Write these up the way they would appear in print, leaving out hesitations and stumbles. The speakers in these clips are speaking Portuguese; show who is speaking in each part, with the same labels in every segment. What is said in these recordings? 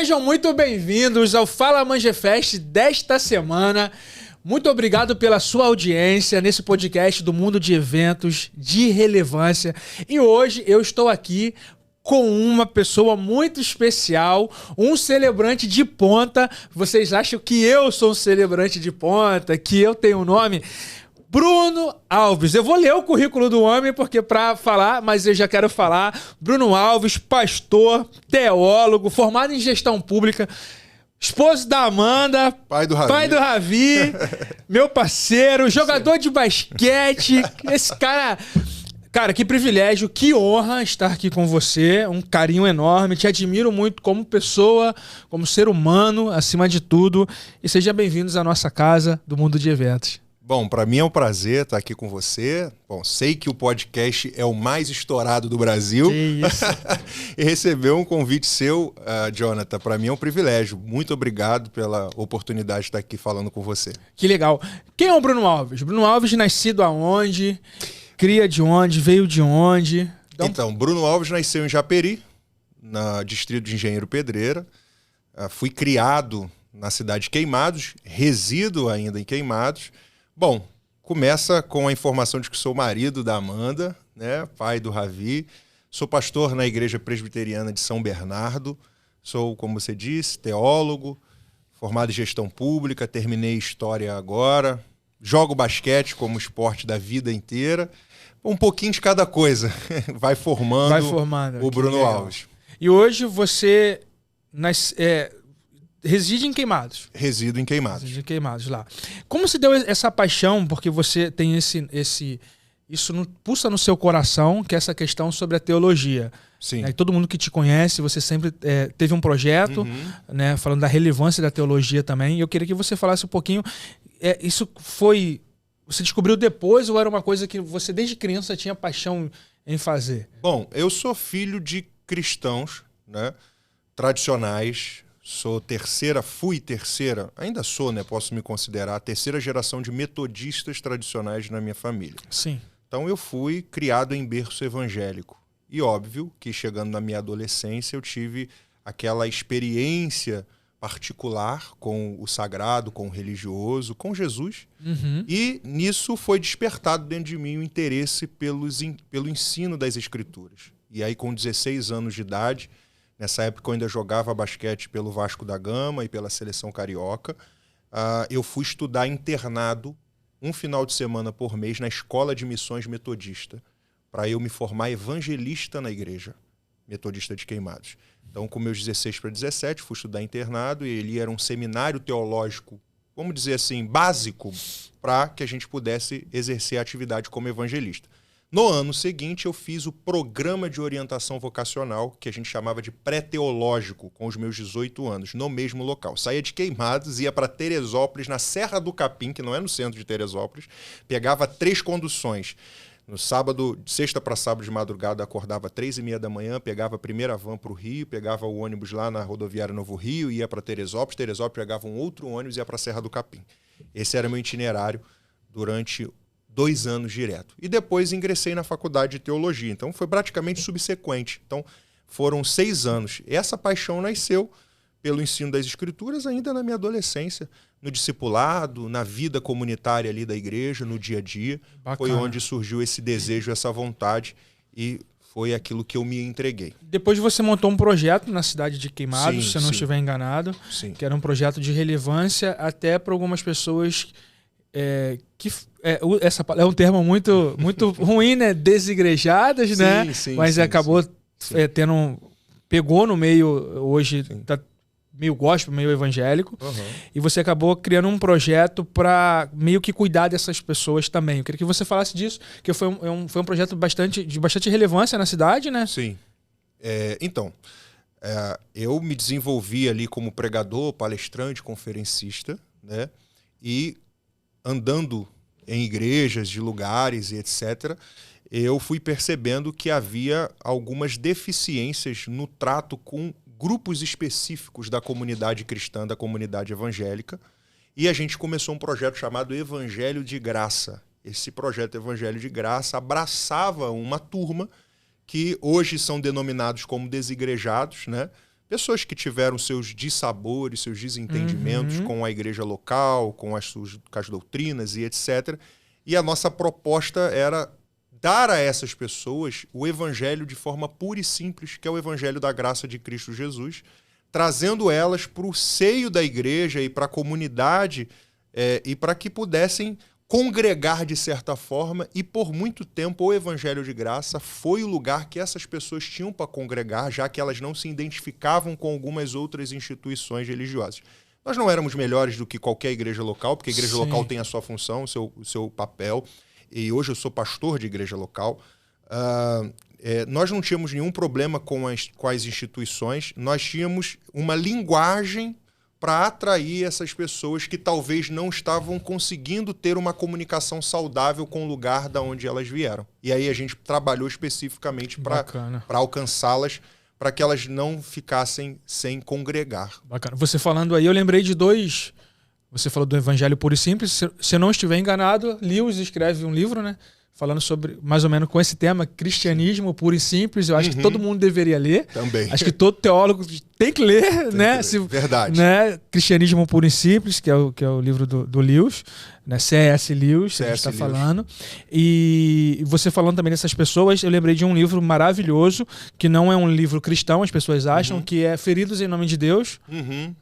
Speaker 1: Sejam muito bem-vindos ao Fala Manjefest desta semana. Muito obrigado pela sua audiência nesse podcast do mundo de eventos de relevância. E hoje eu estou aqui com uma pessoa muito especial, um celebrante de ponta. Vocês acham que eu sou um celebrante de ponta, que eu tenho um nome? Bruno Alves. Eu vou ler o currículo do homem porque para falar, mas eu já quero falar. Bruno Alves, pastor, teólogo, formado em gestão pública, esposo da Amanda, pai do Ravi, meu parceiro, jogador de basquete. Esse cara, que privilégio, que honra estar aqui com você. Um carinho enorme. Te admiro muito como pessoa, como ser humano, acima de tudo. E sejam bem-vindos à nossa casa do mundo de eventos.
Speaker 2: Bom, para mim é um prazer estar aqui com você. Bom, sei que o podcast é o mais estourado do Brasil.
Speaker 1: Que isso.
Speaker 2: E receber um convite seu, Jonathan, para mim é um privilégio. Muito obrigado pela oportunidade de estar aqui falando com você.
Speaker 1: Que legal. Quem é o Bruno Alves? Bruno Alves nascido aonde? Cria de onde? Veio de onde?
Speaker 2: Então, Bruno Alves nasceu em Japeri, no distrito de Engenheiro Pedreira. Fui criado na cidade de Queimados, resido ainda em Queimados. Bom, começa com a informação de que sou marido da Amanda, né, pai do Ravi. Sou pastor na Igreja Presbiteriana de São Bernardo. Sou, como você disse, teólogo, formado em gestão pública, terminei história agora. Jogo basquete como esporte da vida inteira. Um pouquinho de cada coisa. Vai formando o Bruno Alves.
Speaker 1: E hoje você reside em Queimados.
Speaker 2: Resido em Queimados.
Speaker 1: Reside em Queimados lá. Como se deu essa paixão, porque você tem isso pulsa no seu coração, que é essa questão sobre a teologia.
Speaker 2: Sim.
Speaker 1: Né? Todo mundo que te conhece, você sempre teve um projeto, né, falando da relevância da teologia também. E eu queria que você falasse um pouquinho. Isso foi... Você descobriu depois ou era uma coisa que você desde criança tinha paixão em fazer?
Speaker 2: Bom, eu sou filho de cristãos, né, tradicionais. Fui terceira, ainda sou, né? Posso me considerar a terceira geração de metodistas tradicionais na minha família.
Speaker 1: Sim.
Speaker 2: Então eu fui criado em berço evangélico. E óbvio que chegando na minha adolescência eu tive aquela experiência particular com o sagrado, com o religioso, com Jesus. E nisso foi despertado dentro de mim o interesse pelo ensino das Escrituras. E aí com 16 anos de idade, nessa época eu ainda jogava basquete pelo Vasco da Gama e pela Seleção Carioca, eu fui estudar internado um final de semana por mês na Escola de Missões Metodista, para eu me formar evangelista na Igreja Metodista de Queimados. Então, com meus 16 para 17, fui estudar internado e ele era um seminário teológico, vamos dizer assim, básico, para que a gente pudesse exercer a atividade como evangelista. No ano seguinte, eu fiz o programa de orientação vocacional, que a gente chamava de pré-teológico, com os meus 18 anos, no mesmo local. Saía de Queimados, ia para Teresópolis, na Serra do Capim, que não é no centro de Teresópolis, pegava 3 conduções. No sábado, de sexta para sábado de madrugada, acordava às 3h30 da manhã, pegava a primeira van para o Rio, pegava o ônibus lá na rodoviária Novo Rio, ia para Teresópolis, pegava um outro ônibus e ia para a Serra do Capim. Esse era meu itinerário durante 2 anos direto. E depois ingressei na faculdade de teologia. Então foi praticamente subsequente. Então foram 6 anos. Essa paixão nasceu pelo ensino das Escrituras ainda na minha adolescência, no discipulado, na vida comunitária ali da igreja, no dia a dia. Bacana. Foi onde surgiu esse desejo, essa vontade e foi aquilo que eu me entreguei.
Speaker 1: Depois você montou um projeto na cidade de Queimados, se eu não estiver enganado, que era um projeto de relevância até para algumas pessoas essa é um termo muito, muito ruim, né? Desigrejadas, né? Mas acabou pegou no meio, hoje tá meio gospel, meio evangélico, e você acabou criando um projeto para meio que cuidar dessas pessoas também. Eu queria que você falasse disso, que foi um projeto de bastante relevância na cidade, né?
Speaker 2: Sim. Eu me desenvolvi ali como pregador, palestrante, conferencista, né? E andando em igrejas, de lugares e etc., eu fui percebendo que havia algumas deficiências no trato com grupos específicos da comunidade cristã, da comunidade evangélica, e a gente começou um projeto chamado Evangelho de Graça. Esse projeto Evangelho de Graça abraçava uma turma que hoje são denominados como desigrejados, né? pessoas que tiveram seus dissabores, seus desentendimentos com a igreja local, com as doutrinas e etc. E a nossa proposta era dar a essas pessoas o evangelho de forma pura e simples, que é o evangelho da graça de Cristo Jesus, trazendo elas para o seio da igreja e para a comunidade, e para que pudessem congregar de certa forma. E por muito tempo o evangelho de graça foi o lugar que essas pessoas tinham para congregar, já que elas não se identificavam com algumas outras instituições religiosas. Nós não éramos melhores do que qualquer igreja local, porque a igreja local tem a sua função, o seu papel. E hoje eu sou pastor de igreja local. Nós não tínhamos nenhum problema com as instituições, nós tínhamos uma linguagem para atrair essas pessoas que talvez não estavam conseguindo ter uma comunicação saudável com o lugar da onde elas vieram. E aí a gente trabalhou especificamente para alcançá-las, para que elas não ficassem sem congregar.
Speaker 1: Bacana. Você falando aí, eu lembrei de dois... Você falou do Evangelho Puro e Simples. Se eu não estiver enganado, Lewis escreve um livro, né? Falando sobre, mais ou menos com esse tema, cristianismo puro e simples. Eu acho que todo mundo deveria ler.
Speaker 2: Também.
Speaker 1: Acho que todo teólogo tem que ler, né?
Speaker 2: Verdade.
Speaker 1: Né? Cristianismo Puro e Simples, que é o livro do Lewis, né? C.S. Lewis, que a gente está falando. E você falando também dessas pessoas, eu lembrei de um livro maravilhoso, que não é um livro cristão, as pessoas acham, que é Feridos em Nome de Deus,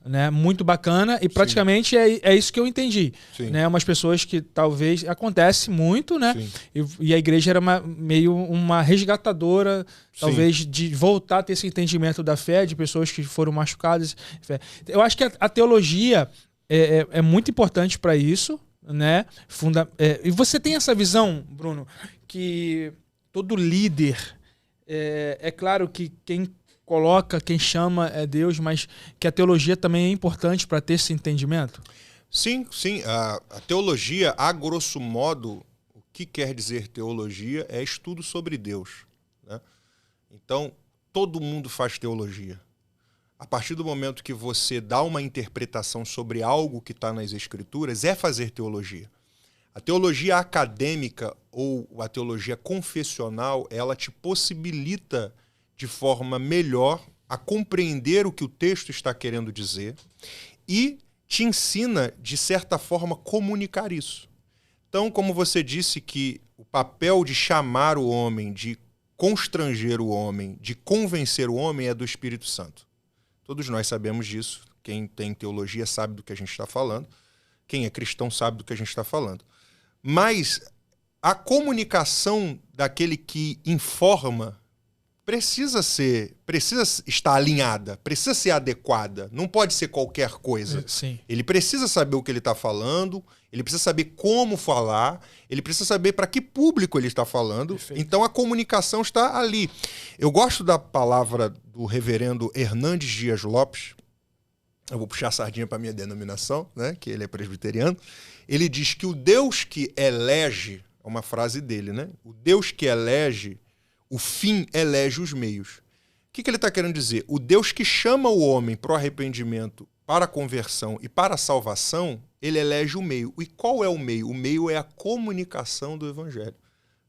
Speaker 1: né? Muito bacana, e praticamente é isso que eu entendi. Né? Umas pessoas que talvez, acontece muito, né? E a igreja era meio uma resgatadora, talvez, de voltar a ter esse entendimento da fé, de pessoas que foram machucadas. Eu acho que a teologia é muito importante para isso, né? E você tem essa visão, Bruno, que todo líder, é claro que quem coloca, quem chama é Deus, mas que a teologia também é importante para ter esse entendimento?
Speaker 2: Sim. A teologia, a grosso modo, o que quer dizer teologia é estudo sobre Deus, né? Então, todo mundo faz teologia. A partir do momento que você dá uma interpretação sobre algo que está nas Escrituras, é fazer teologia. A teologia acadêmica ou a teologia confessional, ela te possibilita de forma melhor a compreender o que o texto está querendo dizer e te ensina, de certa forma, comunicar isso. Então, como você disse que o papel de chamar o homem, de constranger o homem, de convencer o homem é do Espírito Santo. Todos nós sabemos disso. Quem tem teologia sabe do que a gente está falando. Quem é cristão sabe do que a gente está falando. Mas a comunicação daquele que informa precisa estar alinhada, precisa ser adequada. Não pode ser qualquer coisa.
Speaker 1: Sim.
Speaker 2: Ele precisa saber o que ele está falando, ele precisa saber como falar, ele precisa saber para que público ele está falando. Perfeito. Então a comunicação está ali. Eu gosto da palavra do reverendo Hernandes Dias Lopes. Eu vou puxar a sardinha para a minha denominação, né, que ele é presbiteriano. Ele diz que o Deus que elege, é uma frase dele, né? O Deus que elege, o fim elege os meios. O que ele está querendo dizer? O Deus que chama o homem para o arrependimento, para a conversão e para a salvação, ele elege o meio. E qual é o meio? O meio é a comunicação do Evangelho.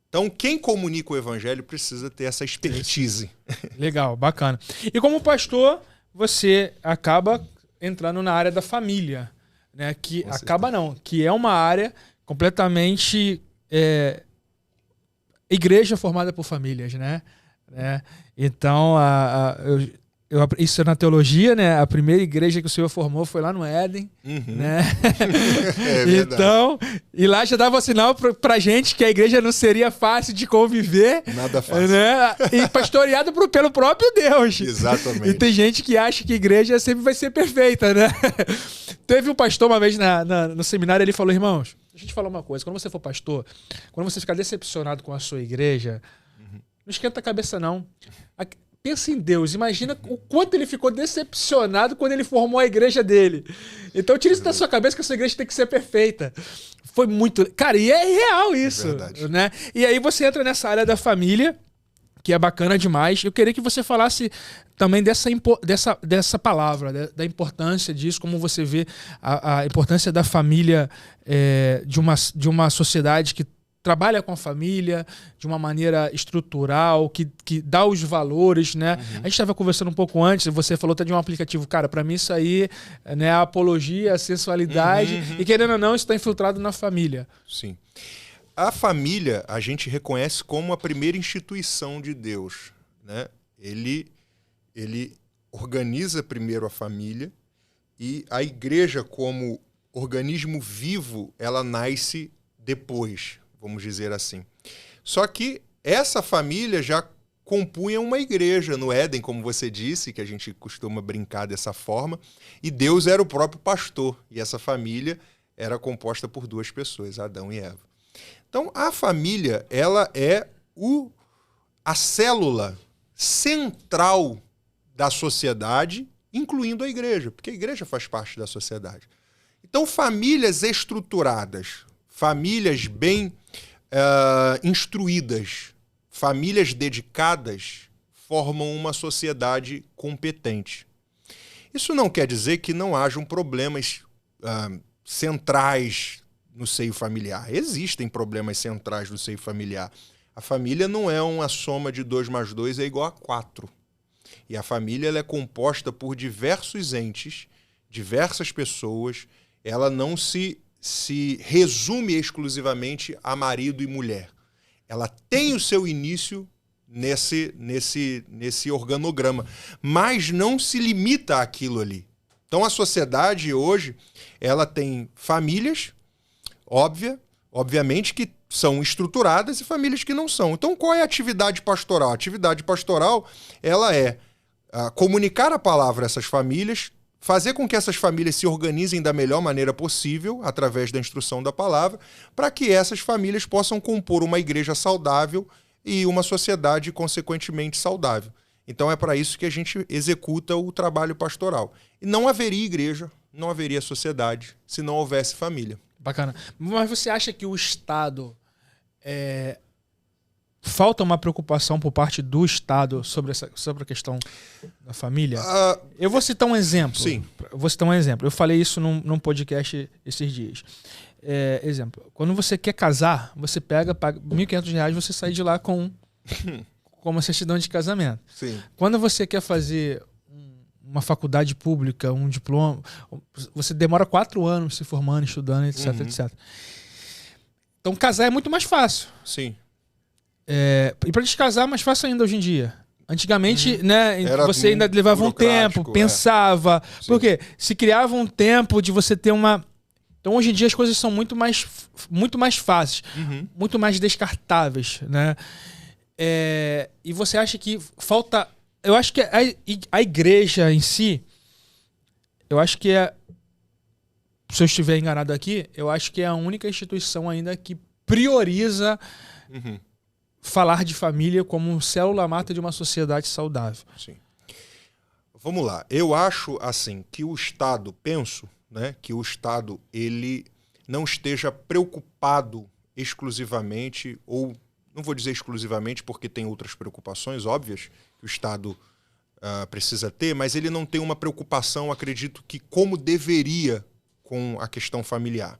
Speaker 2: Então, quem comunica o Evangelho precisa ter essa expertise.
Speaker 1: Legal, bacana. E como pastor, você acaba entrando na área da família, né? Que acaba não, que é uma área completamente... igreja formada por famílias, né? Então, isso é na teologia, né? A primeira igreja que o Senhor formou foi lá no Éden, né? Então, e lá já dava sinal pra gente que a igreja não seria fácil de conviver.
Speaker 2: Nada fácil.
Speaker 1: Né? E pastoreado pelo próprio Deus.
Speaker 2: Exatamente.
Speaker 1: E tem gente que acha que a igreja sempre vai ser perfeita, né? Teve um pastor uma vez no seminário, ele falou, irmãos, deixa eu te falar uma coisa, quando você for pastor, quando você ficar decepcionado com a sua igreja, não esquenta a cabeça não. Pensa em Deus, imagina o quanto ele ficou decepcionado quando ele formou a igreja dele. Então tira isso da sua cabeça que a sua igreja tem que ser perfeita. Foi muito... Cara, e é real isso. É verdade. Né? E aí você entra nessa área da família, que é bacana demais. Eu queria que você falasse também dessa palavra, da importância disso, como você vê a importância da família de uma sociedade que trabalha com a família de uma maneira estrutural, que dá os valores, né? A gente estava conversando um pouco antes, você falou até de um aplicativo. Cara, para mim isso aí, né, é a apologia, a sensualidade, e querendo ou não, isso está infiltrado na família.
Speaker 2: Sim. A família a gente reconhece como a primeira instituição de Deus, né? Ele organiza primeiro a família e a igreja, como organismo vivo, ela nasce depois, vamos dizer assim. Só que essa família já compunha uma igreja no Éden, como você disse, que a gente costuma brincar dessa forma, e Deus era o próprio pastor, e essa família era composta por duas pessoas, Adão e Eva. Então, a família, ela é a célula central da sociedade, incluindo a igreja, porque a igreja faz parte da sociedade. Então, famílias estruturadas, famílias bem instruídas, famílias dedicadas, formam uma sociedade competente. Isso não quer dizer que não hajam problemas centrais no seio familiar. Existem problemas centrais no seio familiar. A família não é uma soma de 2 mais 2 é igual a 4. E a família ela é composta por diversos entes, diversas pessoas. Ela não se resume exclusivamente a marido e mulher. Ela tem o seu início nesse organograma, mas não se limita àquilo ali. Então a sociedade hoje ela tem famílias, obviamente, que são estruturadas e famílias que não são. Então qual é a atividade pastoral? A atividade pastoral ela é comunicar a palavra a essas famílias, fazer com que essas famílias se organizem da melhor maneira possível, através da instrução da palavra, para que essas famílias possam compor uma igreja saudável e uma sociedade, consequentemente, saudável. Então é para isso que a gente executa o trabalho pastoral. E não haveria igreja, não haveria sociedade, se não houvesse família.
Speaker 1: Bacana. Mas você acha que o Estado... falta uma preocupação por parte do Estado sobre a questão da família? Eu vou citar um exemplo.
Speaker 2: Sim.
Speaker 1: Eu falei isso num podcast esses dias. Exemplo. Quando você quer casar, você paga R$1.500, você sai de lá com uma certidão de casamento.
Speaker 2: Sim.
Speaker 1: Quando você quer fazer uma faculdade pública, um diploma, você demora 4 anos se formando, estudando, etc, etc. Então casar é muito mais fácil.
Speaker 2: Sim.
Speaker 1: E para descasar é mais fácil ainda hoje em dia. Antigamente, né,
Speaker 2: Era
Speaker 1: você ainda levava um tempo, pensava. Por quê? Se criava um tempo de você ter uma... Então hoje em dia as coisas são muito mais fáceis, muito mais descartáveis, né? E você acha que falta... Eu acho que a igreja em si, eu acho que se eu estiver enganado aqui, eu acho que é a única instituição ainda que prioriza falar de família como célula-mata de uma sociedade saudável.
Speaker 2: Sim. Vamos lá. Eu acho assim que o Estado, né, que o Estado ele não esteja preocupado exclusivamente, ou não vou dizer exclusivamente porque tem outras preocupações óbvias que o Estado precisa ter, mas ele não tem uma preocupação, acredito que como deveria, com a questão familiar.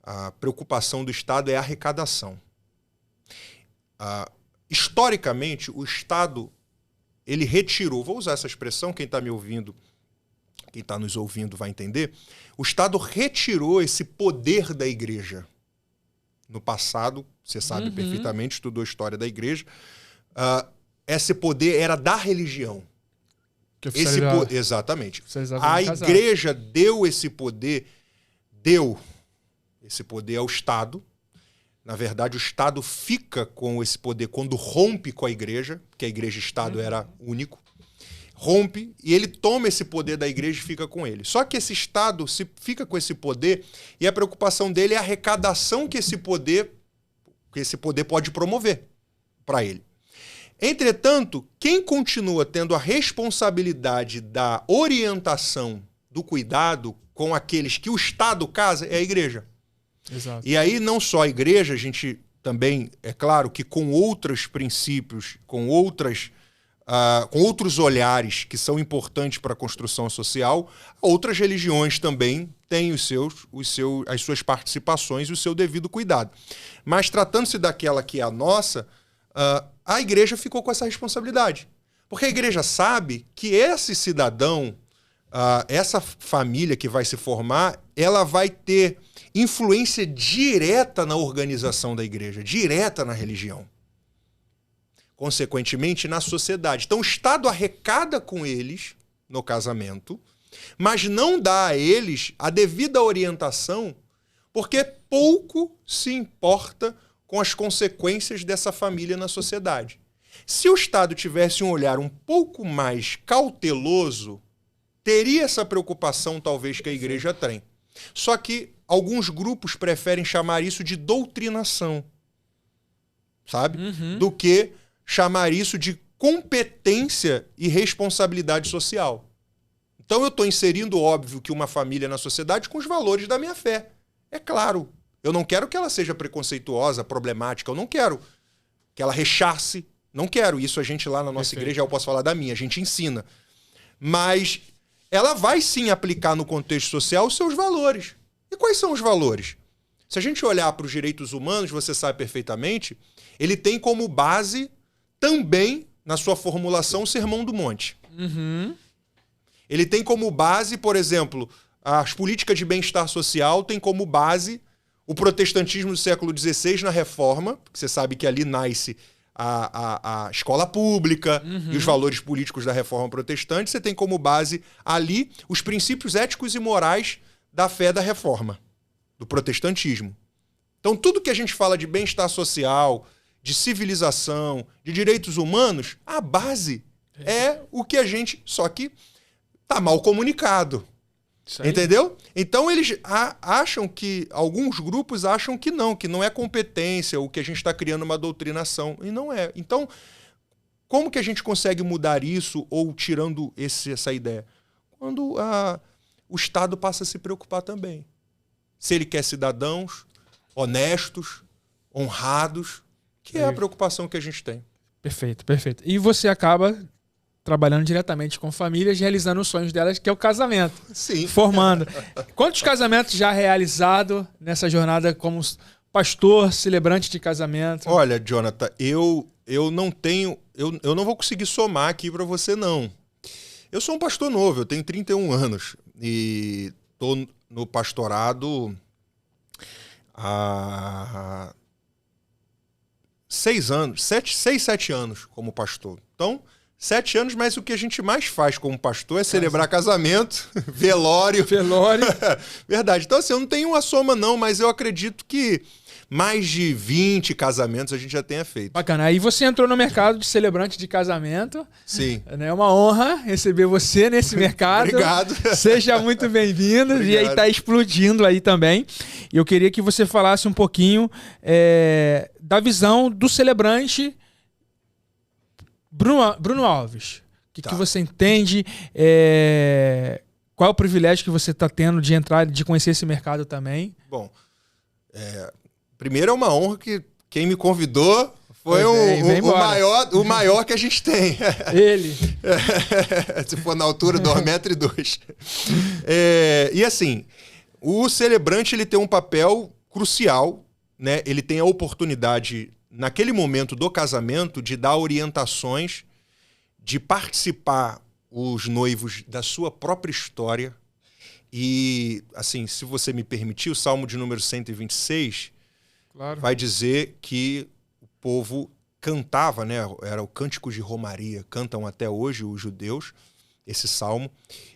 Speaker 2: A preocupação do Estado é a arrecadação. Historicamente, o Estado ele retirou, vou usar essa expressão, quem está me ouvindo, quem está nos ouvindo vai entender, o Estado retirou esse poder da igreja. No passado, você sabe perfeitamente, estudou a história da igreja, esse poder era da religião. Exatamente. A igreja deu esse poder ao Estado. Na verdade, o Estado fica com esse poder quando rompe com a igreja, porque a igreja e o Estado era único. Rompe e ele toma esse poder da igreja e fica com ele. Só que esse Estado fica com esse poder e a preocupação dele é a arrecadação que esse poder pode promover para ele. Entretanto, quem continua tendo a responsabilidade da orientação, do cuidado com aqueles que o Estado casa é a igreja.
Speaker 1: Exato.
Speaker 2: E aí não só a igreja, a gente também, é claro que com outros princípios, com outras com outros olhares que são importantes para a construção social, outras religiões também têm as suas participações e o seu devido cuidado. Mas tratando-se daquela que é a nossa, a igreja ficou com essa responsabilidade. Porque a igreja sabe que esse cidadão, essa família que vai se formar, ela vai ter influência direta na organização da igreja, direta na religião. Consequentemente, na sociedade. Então, o Estado arrecada com eles no casamento, mas não dá a eles a devida orientação, porque pouco se importa com as consequências dessa família na sociedade. Se o Estado tivesse um olhar um pouco mais cauteloso, teria essa preocupação, talvez, que a igreja tem. Só que alguns grupos preferem chamar isso de doutrinação, sabe? Do que chamar isso de competência e responsabilidade social. Então eu estou inserindo, óbvio, que uma família na sociedade com os valores da minha fé. É claro, eu não quero que ela seja preconceituosa, problemática, eu não quero que ela rechace, não quero. Isso a gente lá na nossa igreja, eu posso falar da minha, a gente ensina. Mas ela vai sim aplicar no contexto social os seus valores. E quais são os valores? Se a gente olhar para os direitos humanos, você sabe perfeitamente, ele tem como base também, na sua formulação, o Sermão do Monte. Ele tem como base, por exemplo, as políticas de bem-estar social tem como base o protestantismo do século XVI na Reforma, porque você sabe que ali nasce a escola pública e os valores políticos da Reforma Protestante. Você tem como base ali os princípios éticos e morais da fé da Reforma, do protestantismo. Então, tudo que a gente fala de bem-estar social, de civilização, de direitos humanos, a base é o que a gente... Só que tá mal comunicado. Entendeu? Então eles acham que... Alguns grupos acham que não é competência, ou que a gente está criando uma doutrinação. E não é. Então, como que a gente consegue mudar isso ou tirando essa ideia? Quando o Estado passa a se preocupar também. Se ele quer cidadãos honestos, honrados, que é a preocupação que a gente tem.
Speaker 1: Perfeito, perfeito. E você acaba trabalhando diretamente com famílias, realizando os sonhos delas, que é o casamento.
Speaker 2: Sim.
Speaker 1: Formando. Quantos casamentos já realizados nessa jornada como pastor, celebrante de casamento?
Speaker 2: Olha, Jonathan, eu não tenho... Eu não vou conseguir somar aqui para você, não. Eu sou um pastor novo, eu tenho 31 anos. E estou no pastorado há 6 anos, 7 anos como pastor. Então, 7 anos, mas o que a gente mais faz como pastor é celebrar casamento, velório. Verdade. Então, assim, eu não tenho uma soma não, mas eu acredito que mais de 20 casamentos a gente já tenha feito.
Speaker 1: Bacana. Aí você entrou no mercado de celebrante de casamento.
Speaker 2: Sim.
Speaker 1: É uma honra receber você nesse mercado.
Speaker 2: Obrigado.
Speaker 1: Seja muito bem-vindo. E aí está explodindo aí também. E eu queria que você falasse um pouquinho da visão do celebrante Bruno Alves. O que você entende? Qual é o privilégio que você está tendo de entrar, de conhecer esse mercado também?
Speaker 2: Bom, primeiro é uma honra que quem me convidou foi o maior que a gente tem.
Speaker 1: Ele.
Speaker 2: Se for na altura de 1,2 m. E assim, o celebrante ele tem um papel crucial, né? Ele tem a oportunidade, naquele momento do casamento, de dar orientações, de participar os noivos da sua própria história. E, assim, se você me permitir, o Salmo de número 126 vai dizer que o povo cantava, né? Era o cântico de romaria, cantam até hoje os judeus, esse salmo.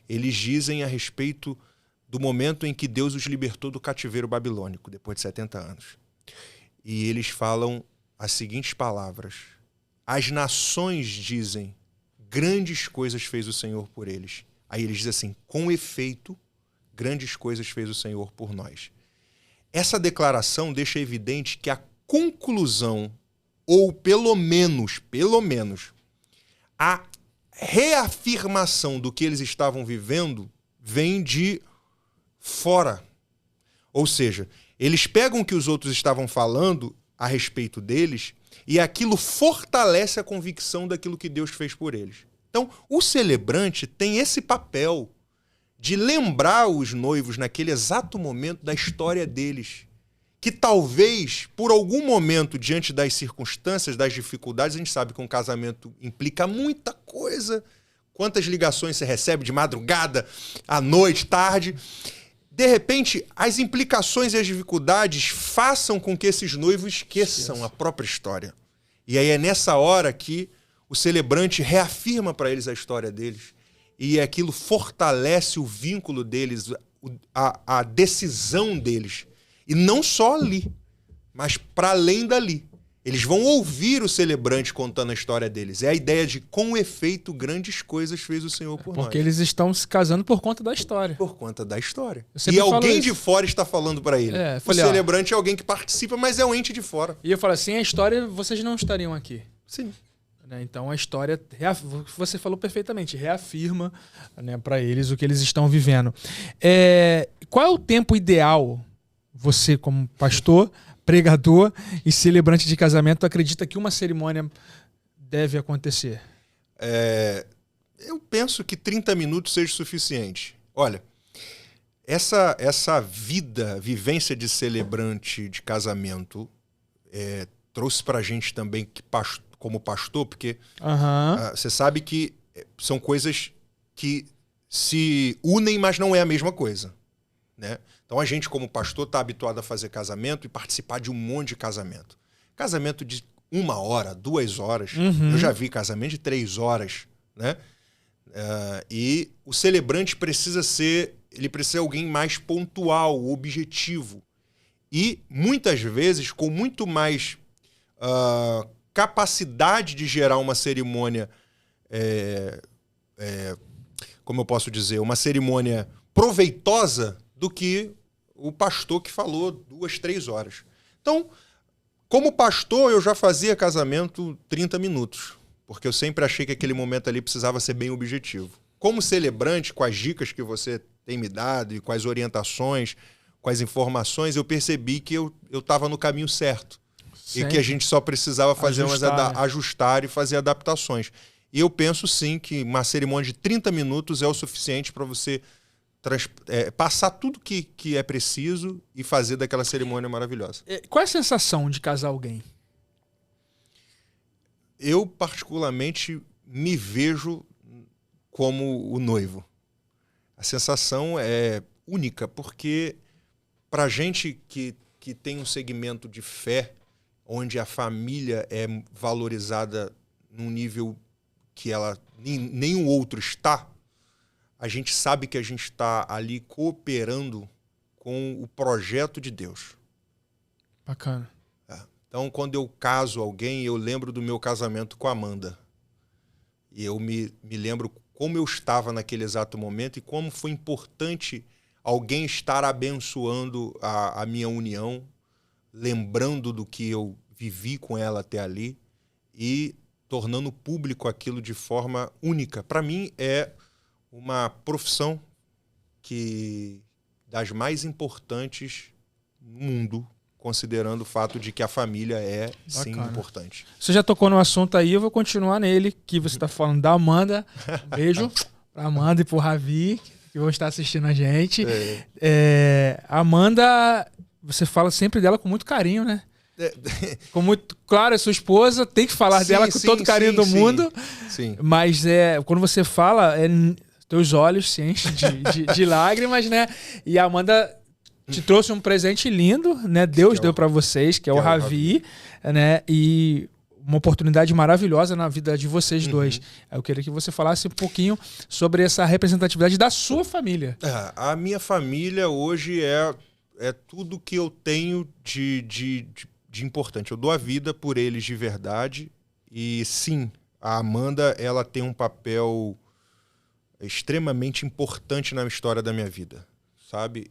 Speaker 2: Eles dizem a respeito do momento em que Deus os libertou do cativeiro babilônico, depois de 70 anos. E eles falam as seguintes palavras: as nações dizem, grandes coisas fez o Senhor por eles. Aí eles dizem assim, com efeito, grandes coisas fez o Senhor por nós. Essa declaração deixa evidente que a conclusão, ou pelo menos, a reafirmação do que eles estavam vivendo vem de fora. Ou seja, eles pegam o que os outros estavam falando, a respeito deles e aquilo fortalece a convicção daquilo que Deus fez por eles. Então, o celebrante tem esse papel de lembrar os noivos naquele exato momento da história deles, que talvez, por algum momento, diante das circunstâncias, das dificuldades, a gente sabe que um casamento implica muita coisa. Quantas ligações você recebe de madrugada, à noite, tarde. De repente, as implicações e as dificuldades façam com que esses noivos esqueçam a própria história. E aí é nessa hora que o celebrante reafirma para eles a história deles. E aquilo fortalece o vínculo deles, a decisão deles. E não só ali, mas para além dali. Eles vão ouvir o celebrante contando a história deles. É a ideia de, com efeito, grandes coisas fez o Senhor por nós.
Speaker 1: Porque eles estão se casando por conta da história.
Speaker 2: Por conta da história. E alguém de fora está falando para ele. O celebrante é alguém que participa, mas é um ente de fora.
Speaker 1: E eu falo assim, a história, vocês não estariam aqui.
Speaker 2: Sim.
Speaker 1: Então a história, você falou perfeitamente, reafirma, né, para eles o que eles estão vivendo. Qual é o tempo ideal, você como pastor, pregador e celebrante de casamento, acredita que uma cerimônia deve acontecer?
Speaker 2: Eu penso que 30 minutos seja suficiente. Olha, essa vivência de celebrante de casamento trouxe pra gente também, como pastor, porque você sabe que são coisas que se unem, mas não é a mesma coisa, né? Então a gente, como pastor, está habituado a fazer casamento e participar de um monte de casamento. Casamento de 1 hora, 2 horas. Eu já vi casamento de 3 horas, né? E o celebrante precisa ser alguém mais pontual, objetivo. E, muitas vezes, com muito mais capacidade de gerar uma cerimônia, como eu posso dizer, uma cerimônia proveitosa do que o pastor que falou 2, 3 horas. Então, como pastor, eu já fazia casamento 30 minutos, porque eu sempre achei que aquele momento ali precisava ser bem objetivo. Como celebrante, com as dicas que você tem me dado e com as orientações, com as informações, eu percebi que eu estava no caminho certo. Sempre. E que a gente só precisava fazer ajustar e fazer adaptações. E eu penso sim que uma cerimônia de 30 minutos é o suficiente para você passar tudo que é preciso e fazer daquela cerimônia maravilhosa.
Speaker 1: Qual é a sensação de casar alguém?
Speaker 2: Eu, particularmente, me vejo como o noivo. A sensação é única, porque para a gente que tem um segmento de fé, onde a família é valorizada num nível que nenhum outro está, a gente sabe que a gente está ali cooperando com o projeto de Deus.
Speaker 1: Bacana.
Speaker 2: Então, quando eu caso alguém, eu lembro do meu casamento com a Amanda. E eu me lembro como eu estava naquele exato momento e como foi importante alguém estar abençoando a minha união, lembrando do que eu vivi com ela até ali e tornando público aquilo de forma única. Para mim, é uma profissão das mais importantes no mundo, considerando o fato de que a família é, sim, importante.
Speaker 1: Você já tocou no assunto aí, eu vou continuar nele, que você está falando da Amanda. Um beijo para Amanda e para o Ravi, que vão estar assistindo a gente. A Amanda, você fala sempre dela com muito carinho, né? Com muito claro, é sua esposa, tem que falar dela com todo o carinho do mundo.
Speaker 2: Sim.
Speaker 1: Mas quando você fala, teus olhos se enchem de lágrimas, né? E a Amanda te trouxe um presente lindo, né? Deus deu para vocês, que é o Ravi, né? E uma oportunidade maravilhosa na vida de vocês dois. Eu queria que você falasse um pouquinho sobre essa representatividade da sua família.
Speaker 2: A minha família hoje é tudo que eu tenho de importante. Eu dou a vida por eles de verdade. E sim, a Amanda, ela tem um papel extremamente importante na história da minha vida, sabe?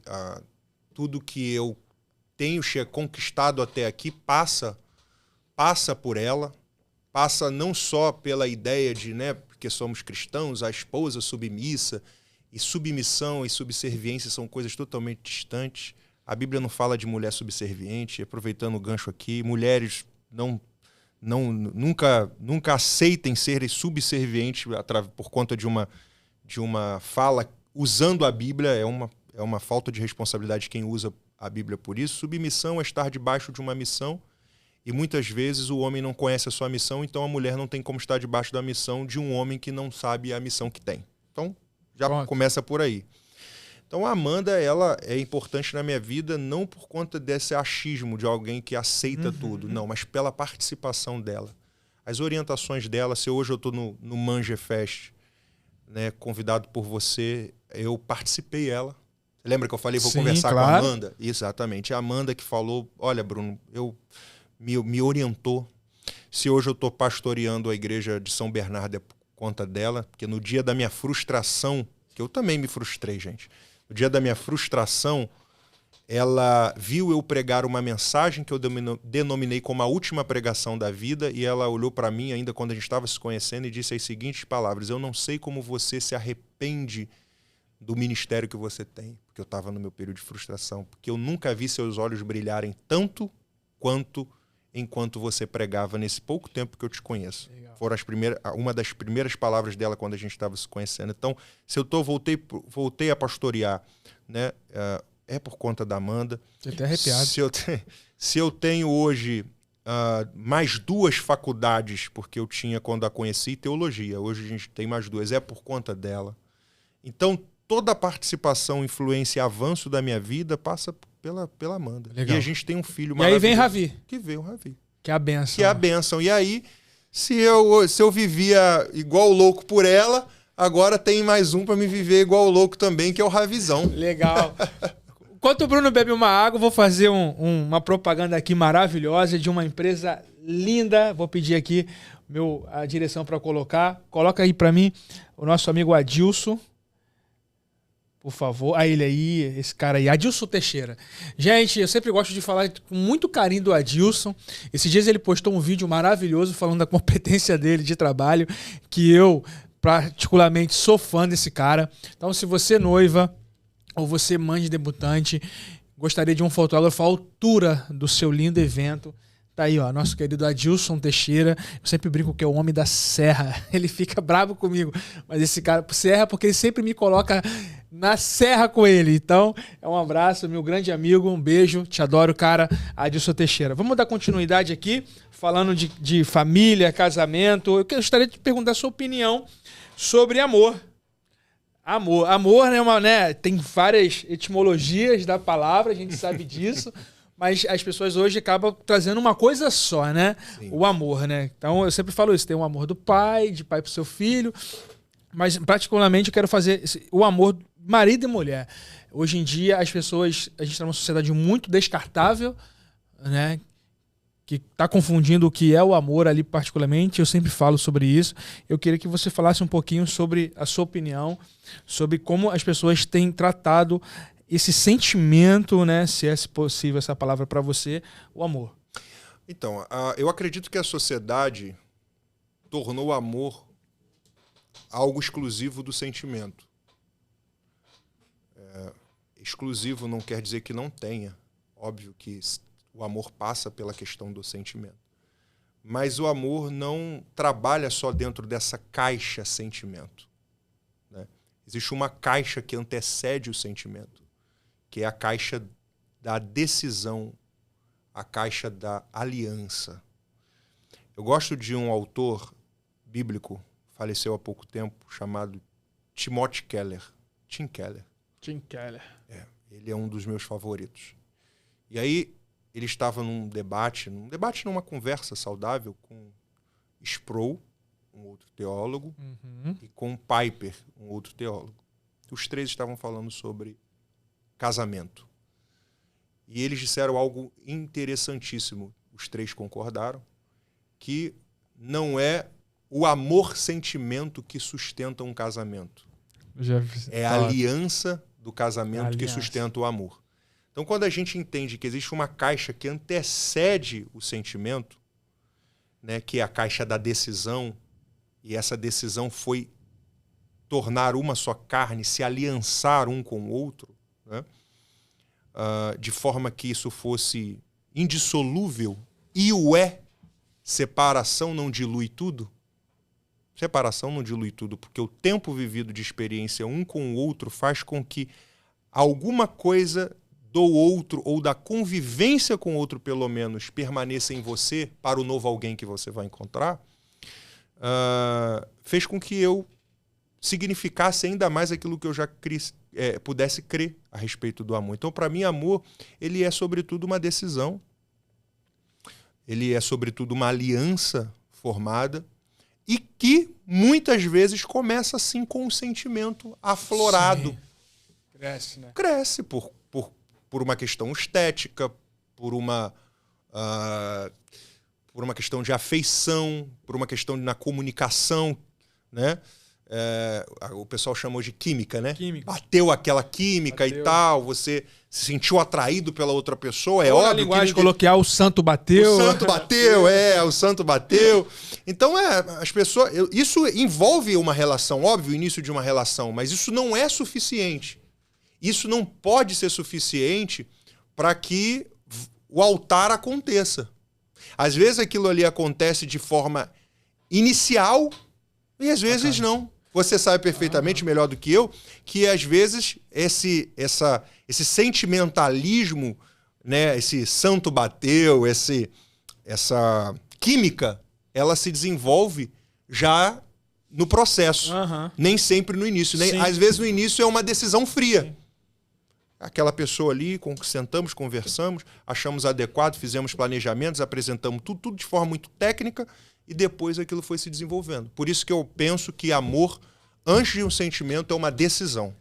Speaker 2: Tudo que eu tenho conquistado até aqui passa por ela, passa não só pela ideia de, né, porque somos cristãos, a esposa submissa, e submissão e subserviência são coisas totalmente distantes. A Bíblia não fala de mulher subserviente. Aproveitando o gancho aqui, mulheres nunca aceitem serem subservientes por conta de uma fala usando a Bíblia. É uma falta de responsabilidade de quem usa a Bíblia por isso. Submissão é estar debaixo de uma missão, e muitas vezes o homem não conhece a sua missão, então a mulher não tem como estar debaixo da missão de um homem que não sabe a missão que tem. Então, já começa por aí. Então, a Amanda, ela é importante na minha vida não por conta desse achismo de alguém que aceita tudo, não, mas pela participação dela. As orientações dela, se hoje eu estou no Manjefest, né, convidado por você, eu participei ela. Lembra que eu falei, vou conversar com a Amanda? Exatamente. A Amanda que falou, olha, Bruno, me orientou. Se hoje eu estou pastoreando a igreja de São Bernardo é por conta dela, porque no dia da minha frustração, que eu também me frustrei, gente, no dia da minha frustração, ela viu eu pregar uma mensagem que eu denominei como a última pregação da vida, e ela olhou para mim ainda quando a gente estava se conhecendo e disse as seguintes palavras: eu não sei como você se arrepende do ministério que você tem, porque eu estava no meu período de frustração, porque eu nunca vi seus olhos brilharem tanto quanto enquanto você pregava nesse pouco tempo que eu te conheço. Legal. Foram uma das primeiras palavras dela quando a gente estava se conhecendo. Então, se eu voltei a pastorear, né, é por conta da Amanda.
Speaker 1: Estou até arrepiado.
Speaker 2: Se eu tenho hoje mais 2 faculdades, porque eu tinha quando a conheci teologia, hoje a gente tem mais 2, é por conta dela. Então, toda a participação, influência e avanço da minha vida passa pela Amanda. Legal. E a gente tem um filho maravilhoso.
Speaker 1: E aí vem Ravi.
Speaker 2: Que veio o Ravi.
Speaker 1: Que é a bênção.
Speaker 2: Que é a bênção. E aí, se eu vivia igual louco por ela, agora tem mais um para me viver igual louco também, que é o Ravizão.
Speaker 1: Legal. Enquanto o Bruno bebe uma água, vou fazer uma propaganda aqui maravilhosa de uma empresa linda. Vou pedir aqui a direção para colocar. Coloca aí para mim o nosso amigo Adilson. Por favor. Ele aí, esse cara aí, Adilson Teixeira. Gente, eu sempre gosto de falar com muito carinho do Adilson. Esses dias ele postou um vídeo maravilhoso falando da competência dele de trabalho, que eu particularmente sou fã desse cara. Então, se você noiva ou você mãe de debutante, gostaria de um fotógrafo à altura do seu lindo evento, tá aí, ó, nosso querido Adilson Teixeira. Eu sempre brinco que é o homem da serra. Ele fica bravo comigo, mas esse cara serra porque ele sempre me coloca na serra com ele. Então, é um abraço, meu grande amigo, um beijo, te adoro, cara, Adilson Teixeira. Vamos dar continuidade aqui, falando de família, casamento. Eu gostaria de perguntar a sua opinião sobre amor. Amor, né, tem várias etimologias da palavra, a gente sabe disso. Mas as pessoas hoje acabam trazendo uma coisa só, né? Sim. O amor, né? Então, eu sempre falo isso. Tem o amor do pai, de pai pro seu filho. Mas, particularmente, eu quero fazer o amor marido e mulher. Hoje em dia, a gente está numa sociedade muito descartável, né? Que está confundindo o que é o amor ali, particularmente. Eu sempre falo sobre isso. Eu queria que você falasse um pouquinho sobre a sua opinião, sobre como as pessoas têm tratado esse sentimento, né, se é possível essa palavra para você, o amor.
Speaker 2: Então, eu acredito que a sociedade tornou o amor algo exclusivo do sentimento. Exclusivo não quer dizer que não tenha. Óbvio que o amor passa pela questão do sentimento. Mas o amor não trabalha só dentro dessa caixa sentimento, né? Existe uma caixa que antecede o sentimento, que é a caixa da decisão, a caixa da aliança. Eu gosto de um autor bíblico, faleceu há pouco tempo, chamado Timothy Keller. Tim Keller. Ele é um dos meus favoritos. E aí ele estava num debate, numa conversa saudável com Sproul, um outro teólogo, e com Piper, um outro teólogo. Os três estavam falando sobre casamento. E eles disseram algo interessantíssimo. Os três concordaram que não é o amor-sentimento que sustenta um casamento. É a aliança do casamento que sustenta o amor. Então, quando a gente entende que existe uma caixa que antecede o sentimento, né, que é a caixa da decisão, e essa decisão foi tornar uma só carne, se aliançar um com o outro, né? de forma que isso fosse indissolúvel, e separação não dilui tudo? Separação não dilui tudo, porque o tempo vivido de experiência um com o outro faz com que alguma coisa do outro, ou da convivência com o outro, pelo menos, permaneça em você para o novo alguém que você vai encontrar, fez com que eu significasse ainda mais aquilo que eu já pudesse crer a respeito do amor. Então, para mim, amor, ele é sobretudo uma decisão, ele é sobretudo uma aliança formada, e que muitas vezes começa assim com um sentimento aflorado.
Speaker 1: Sim. Cresce, né?
Speaker 2: Cresce por uma questão estética, por uma questão de afeição, por uma questão na comunicação, né? O pessoal chamou de química, né?
Speaker 1: Química.
Speaker 2: Bateu aquela química e tal, você se sentiu atraído pela outra pessoa,
Speaker 1: Ou
Speaker 2: óbvio.
Speaker 1: na linguagem coloquial, o santo bateu.
Speaker 2: O santo bateu, o santo bateu. Então, as pessoas... Isso envolve uma relação, óbvio, o início de uma relação, mas isso não é suficiente. Isso não pode ser suficiente para que o altar aconteça. Às vezes aquilo ali acontece de forma inicial e às vezes não. Você sabe perfeitamente, melhor do que eu, que às vezes esse sentimentalismo, né, esse santo bateu, essa química, ela se desenvolve já no processo. Nem sempre no início. Às vezes no início é uma decisão fria. Sim. Aquela pessoa ali, sentamos, conversamos, achamos adequado, fizemos planejamentos, apresentamos tudo de forma muito técnica e depois aquilo foi se desenvolvendo. Por isso que eu penso que amor, antes de um sentimento, é uma decisão.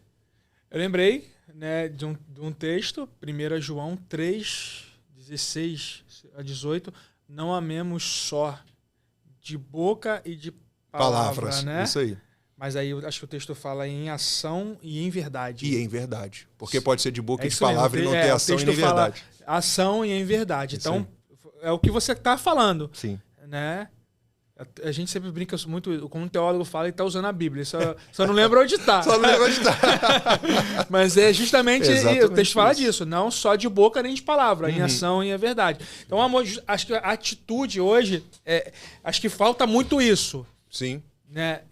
Speaker 1: Eu lembrei, né, de um texto, 1 João 3, 16 a 18, não amemos só de boca e de palavras, né?
Speaker 2: Isso aí.
Speaker 1: Mas aí eu acho que o texto fala em ação e em verdade.
Speaker 2: E em verdade. Porque pode ser de boca e de palavra e não ter ação e nem verdade.
Speaker 1: Ação e em verdade.
Speaker 2: Isso
Speaker 1: então,
Speaker 2: aí.
Speaker 1: É o que você está falando.
Speaker 2: Sim.
Speaker 1: Né? A gente sempre brinca muito, como um teólogo fala, ele está usando a Bíblia. Só não lembra onde está.
Speaker 2: Só não lembra onde está.
Speaker 1: Mas é justamente
Speaker 2: Exatamente
Speaker 1: o texto fala disso. Não só de boca nem de palavra, em ação e em verdade. Então, amor, acho que a atitude hoje, acho que falta muito isso.
Speaker 2: Sim.
Speaker 1: Né?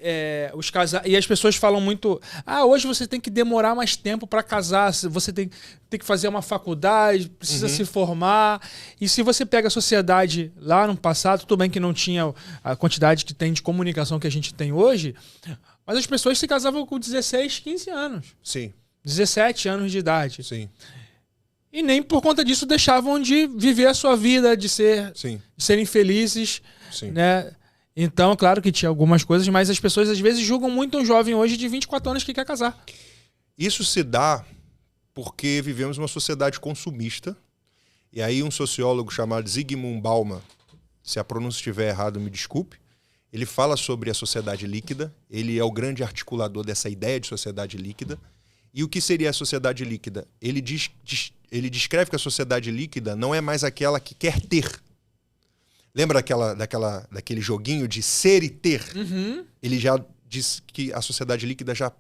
Speaker 1: E as pessoas falam muito, hoje você tem que demorar mais tempo para casar, você tem que fazer uma faculdade, precisa se formar. E se você pega a sociedade lá no passado, tudo bem que não tinha a quantidade que tem de comunicação que a gente tem hoje, mas as pessoas se casavam com 16, 15 anos.
Speaker 2: Sim.
Speaker 1: 17 anos de idade.
Speaker 2: Sim.
Speaker 1: E nem por conta disso deixavam de viver a sua vida, de serem felizes.
Speaker 2: Sim.
Speaker 1: Né? Então, claro que tinha algumas coisas, mas as pessoas às vezes julgam muito um jovem hoje de 24 anos que quer casar.
Speaker 2: Isso se dá porque vivemos uma sociedade consumista. E aí um sociólogo chamado Zygmunt Bauman, se a pronúncia estiver errada, me desculpe, ele fala sobre a sociedade líquida, ele é o grande articulador dessa ideia de sociedade líquida. E o que seria a sociedade líquida? Ele descreve que a sociedade líquida não é mais aquela que quer ter. Lembra daquele joguinho de ser e ter?
Speaker 1: Uhum.
Speaker 2: Ele já disse que a sociedade líquida já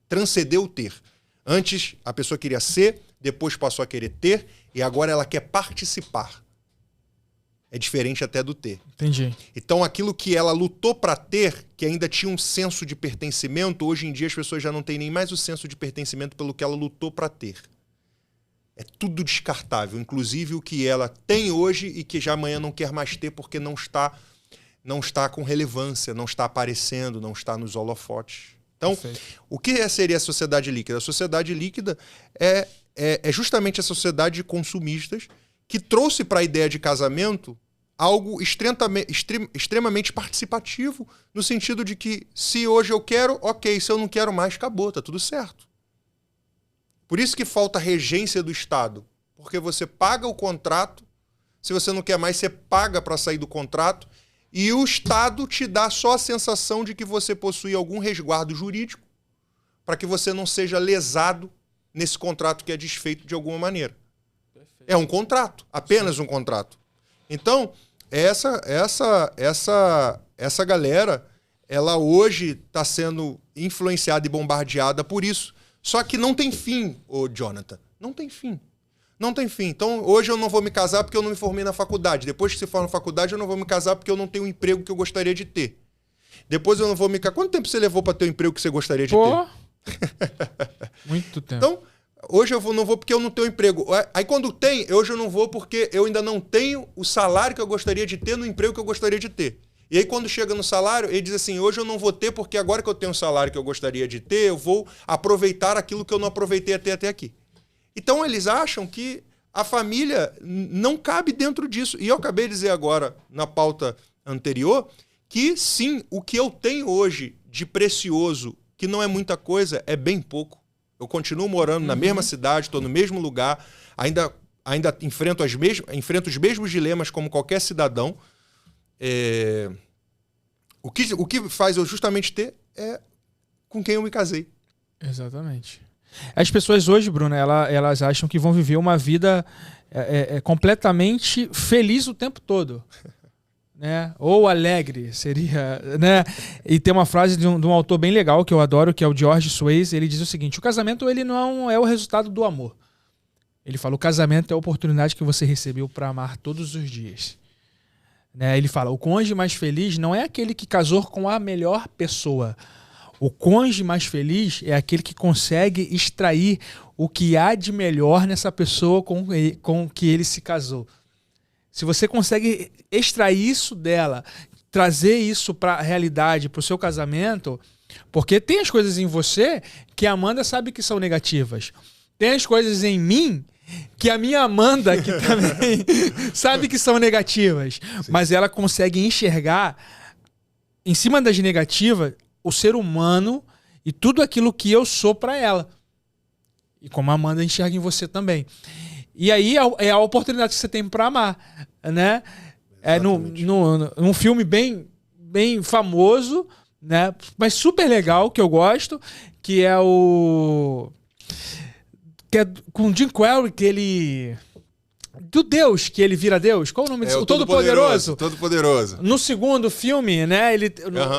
Speaker 2: transcendeu o ter. Antes, a pessoa queria ser, depois passou a querer ter, e agora ela quer participar. É diferente até do ter.
Speaker 1: Entendi.
Speaker 2: Então, aquilo que ela lutou para ter, que ainda tinha um senso de pertencimento, hoje em dia as pessoas já não têm nem mais o senso de pertencimento pelo que ela lutou para ter. É tudo descartável, inclusive o que ela tem hoje e que já amanhã não quer mais ter porque não está com relevância, não está aparecendo, não está nos holofotes. Então, perfeito. O que seria a sociedade líquida? A sociedade líquida é justamente a sociedade de consumistas que trouxe para a ideia de casamento algo extremamente participativo, no sentido de que se hoje eu quero, ok, se eu não quero mais, acabou, tá tudo certo. Por isso que falta regência do Estado, porque você paga o contrato, se você não quer mais, você paga para sair do contrato, e o Estado te dá só a sensação de que você possui algum resguardo jurídico para que você não seja lesado nesse contrato que é desfeito de alguma maneira. Perfeito. É um contrato, apenas um contrato. Então, essa galera, ela hoje está sendo influenciada e bombardeada por isso. Só que não tem fim, ô Jonathan. Não tem fim. Não tem fim. Então, hoje eu não vou me casar porque eu não me formei na faculdade. Depois que se for na faculdade, eu não vou me casar porque eu não tenho o emprego que eu gostaria de ter. Depois eu não vou me casar. Quanto tempo você levou para ter o emprego que você gostaria de ter?
Speaker 1: Muito tempo.
Speaker 2: Então, hoje eu não vou porque eu não tenho emprego. Aí quando tem, hoje eu não vou porque eu ainda não tenho o salário que eu gostaria de ter no emprego que eu gostaria de ter. E aí quando chega no salário, ele diz assim, hoje eu não vou ter porque agora que eu tenho o salário que eu gostaria de ter, eu vou aproveitar aquilo que eu não aproveitei até aqui. Então eles acham que a família não cabe dentro disso. E eu acabei de dizer agora, na pauta anterior, que sim, o que eu tenho hoje de precioso, que não é muita coisa, é bem pouco. Eu continuo morando na mesma cidade, estou no mesmo lugar, ainda enfrento os mesmos dilemas como qualquer cidadão. O que faz eu justamente ter é com quem eu me casei.
Speaker 1: Exatamente. As pessoas hoje, Bruno, elas acham que vão viver uma vida completamente feliz o tempo todo. Né? Ou alegre, seria, né? E tem uma frase de um autor bem legal que eu adoro, que é o George Swayze. Ele diz o seguinte: o casamento ele não é o resultado do amor. Ele fala: o casamento é a oportunidade que você recebeu para amar todos os dias. Né? Ele fala: o cônjuge mais feliz não é aquele que casou com a melhor pessoa. O cônjuge mais feliz é aquele que consegue extrair o que há de melhor nessa pessoa com que ele se casou. Se você consegue extrair isso dela, trazer isso para a realidade, para o seu casamento, porque tem as coisas em você que a Amanda sabe que são negativas. Tem as coisas em mim que a minha Amanda, que também sabe que são negativas. Sim. Mas ela consegue enxergar, em cima das negativas, o ser humano e tudo aquilo que eu sou para ela. E como a Amanda enxerga em você também. E aí é a oportunidade que você tem para amar, né? Num filme bem famoso, né? Mas super legal, que eu gosto, que é com Jim Carrey, que ele... Do Deus, que ele vira Deus. Qual o nome disso? O Todo-Poderoso.
Speaker 2: Todo-Poderoso.
Speaker 1: No segundo filme, né?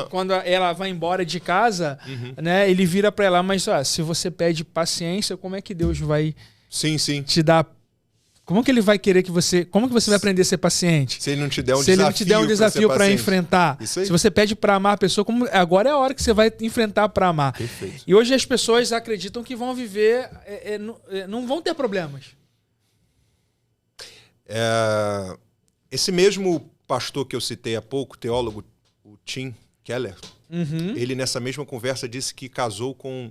Speaker 1: Quando ela vai embora de casa, né? Ele vira para ela, mas se você pede paciência, como é que Deus vai te dar... Como que ele vai querer que você... Como que você vai aprender a ser paciente?
Speaker 2: Se ele não te der
Speaker 1: um desafio para enfrentar.
Speaker 2: Isso aí.
Speaker 1: Se você pede para amar a pessoa, agora é a hora que você vai enfrentar para amar.
Speaker 2: Perfeito.
Speaker 1: E hoje as pessoas acreditam que vão viver... não vão ter problemas.
Speaker 2: Esse mesmo pastor que eu citei há pouco, teólogo, o Tim Keller, ele nessa mesma conversa disse que casou com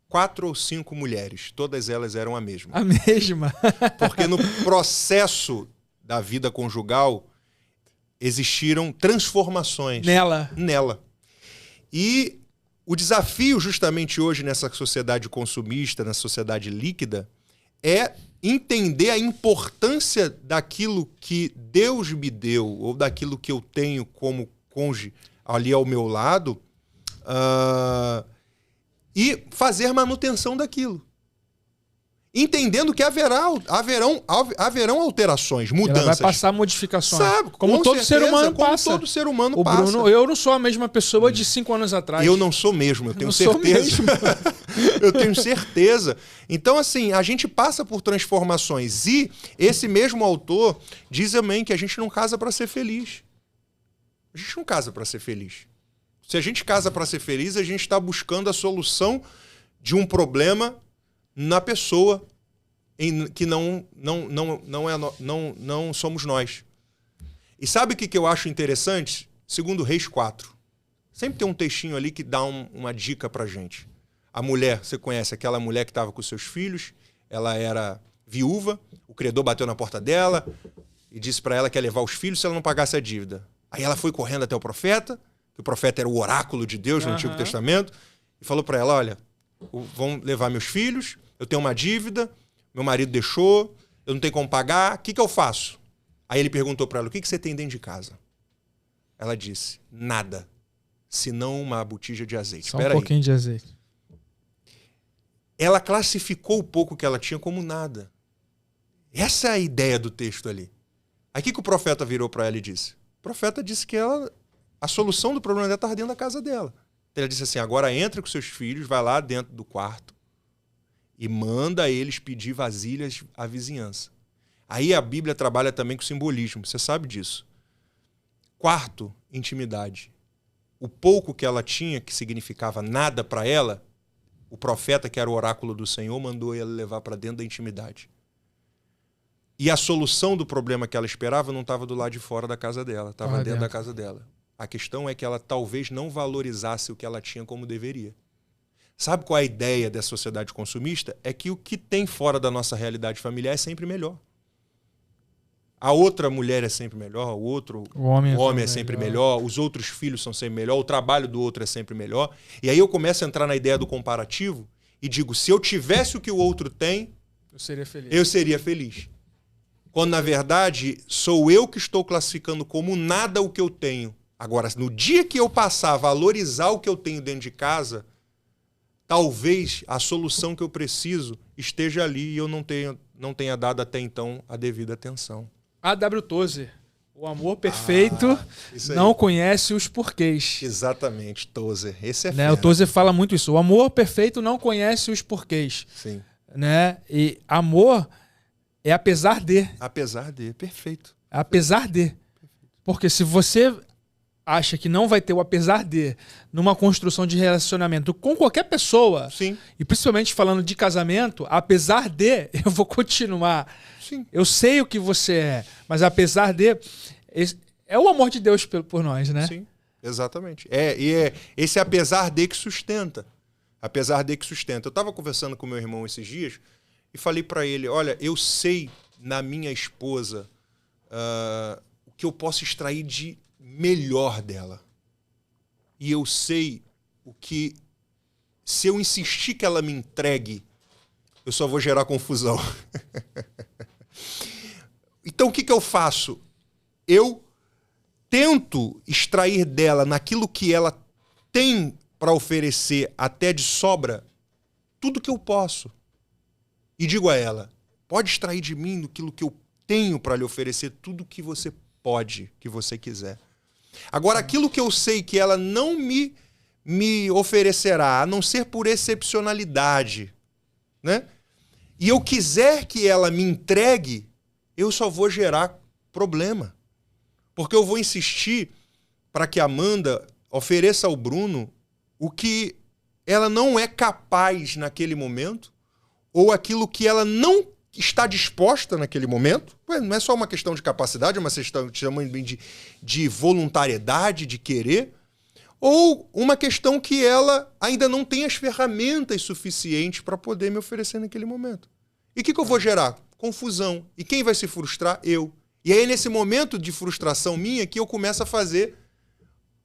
Speaker 2: 4 ou 5 mulheres. Todas elas eram a mesma.
Speaker 1: A mesma.
Speaker 2: Porque no processo da vida conjugal existiram transformações. Nela. E o desafio justamente hoje nessa sociedade consumista, nessa sociedade líquida, é entender a importância daquilo que Deus me deu ou daquilo que eu tenho como cônjuge ali ao meu lado, e fazer manutenção daquilo. Entendendo que haverão alterações, mudanças.
Speaker 1: Ela vai passar modificações.
Speaker 2: Sabe,
Speaker 1: como todo ser humano passa.
Speaker 2: Como todo ser humano passa.
Speaker 1: Bruno, eu não sou a mesma pessoa de 5 anos atrás.
Speaker 2: Eu não sou mesmo, eu tenho certeza. Eu tenho certeza. Então, assim, a gente passa por transformações. E esse mesmo autor diz também que a gente não casa para ser feliz. A gente não casa para ser feliz. Se a gente casa para ser feliz, a gente está buscando a solução de um problema na pessoa que não somos nós. E sabe o que eu acho interessante? Segundo Reis 4. Sempre tem um textinho ali que dá uma dica pra gente. A mulher, você conhece aquela mulher que estava com seus filhos, ela era viúva, o credor bateu na porta dela e disse para ela que ia levar os filhos se ela não pagasse a dívida. Aí ela foi correndo até o profeta, que o profeta era o oráculo de Deus no Antigo Testamento, e falou para ela: olha, vão levar meus filhos, eu tenho uma dívida, meu marido deixou, eu não tenho como pagar, o que eu faço? Aí ele perguntou para ela: o que você tem dentro de casa? Ela disse: nada, senão uma botija de azeite.
Speaker 1: Só um pouquinho de azeite.
Speaker 2: Ela classificou o pouco que ela tinha como nada. Essa é a ideia do texto ali. Aí o que o profeta virou para ela e disse? O profeta disse que a solução do problema dela estava dentro da casa dela. Ela disse assim: agora entra com seus filhos, vai lá dentro do quarto e manda eles pedir vasilhas à vizinhança. Aí a Bíblia trabalha também com simbolismo, você sabe disso. Quarto, intimidade. O pouco que ela tinha, que significava nada para ela, o profeta, que era o oráculo do Senhor, mandou ela levar para dentro da intimidade. E a solução do problema que ela esperava não estava do lado de fora da casa dela, estava dentro da casa dela. A questão é que ela talvez não valorizasse o que ela tinha como deveria. Sabe qual é a ideia da sociedade consumista? É que o que tem fora da nossa realidade familiar é sempre melhor. A outra mulher é sempre melhor, o homem é sempre melhor, os outros filhos são sempre melhor, o trabalho do outro é sempre melhor. E aí eu começo a entrar na ideia do comparativo e digo, se eu tivesse o que o outro tem, eu seria feliz. Quando, na verdade, sou eu que estou classificando como nada o que eu tenho. Agora, no dia que eu passar a valorizar o que eu tenho dentro de casa, talvez a solução que eu preciso esteja ali e eu não tenha dado até então a devida atenção.
Speaker 1: A.W. Tozer. O amor perfeito não conhece os porquês.
Speaker 2: Exatamente, Tozer. Esse é
Speaker 1: né? O Tozer fala muito isso. O amor perfeito não conhece os porquês.
Speaker 2: Sim.
Speaker 1: Né? E amor é apesar de.
Speaker 2: Apesar de, perfeito.
Speaker 1: Apesar de. Porque se você acha que não vai ter o apesar de numa construção de relacionamento com qualquer pessoa,
Speaker 2: sim,
Speaker 1: e principalmente falando de casamento, apesar de, eu vou continuar.
Speaker 2: Sim.
Speaker 1: Eu sei o que você é, mas apesar de, é o amor de Deus por nós, né?
Speaker 2: Sim, exatamente. Esse apesar de que sustenta. Apesar de que sustenta. Eu estava conversando com meu irmão esses dias e falei para ele, olha, eu sei na minha esposa o que eu posso extrair de melhor dela. E eu sei o que, se eu insistir que ela me entregue, eu só vou gerar confusão. Então o que eu faço? Eu tento extrair dela, naquilo que ela tem para oferecer até de sobra, tudo que eu posso. E digo a ela, pode extrair de mim aquilo que eu tenho para lhe oferecer, tudo que você pode, que você quiser. Agora, aquilo que eu sei que ela não me oferecerá, a não ser por excepcionalidade, né? E eu quiser que ela me entregue, eu só vou gerar problema. Porque eu vou insistir para que a Amanda ofereça ao Bruno o que ela não é capaz naquele momento, ou aquilo que ela não está disposta naquele momento. Não é só uma questão de capacidade, é uma questão de voluntariedade, de querer, ou uma questão que ela ainda não tem as ferramentas suficientes para poder me oferecer naquele momento. E o que eu vou gerar? Confusão. E quem vai se frustrar? Eu. E aí, nesse momento de frustração minha, que eu começo a fazer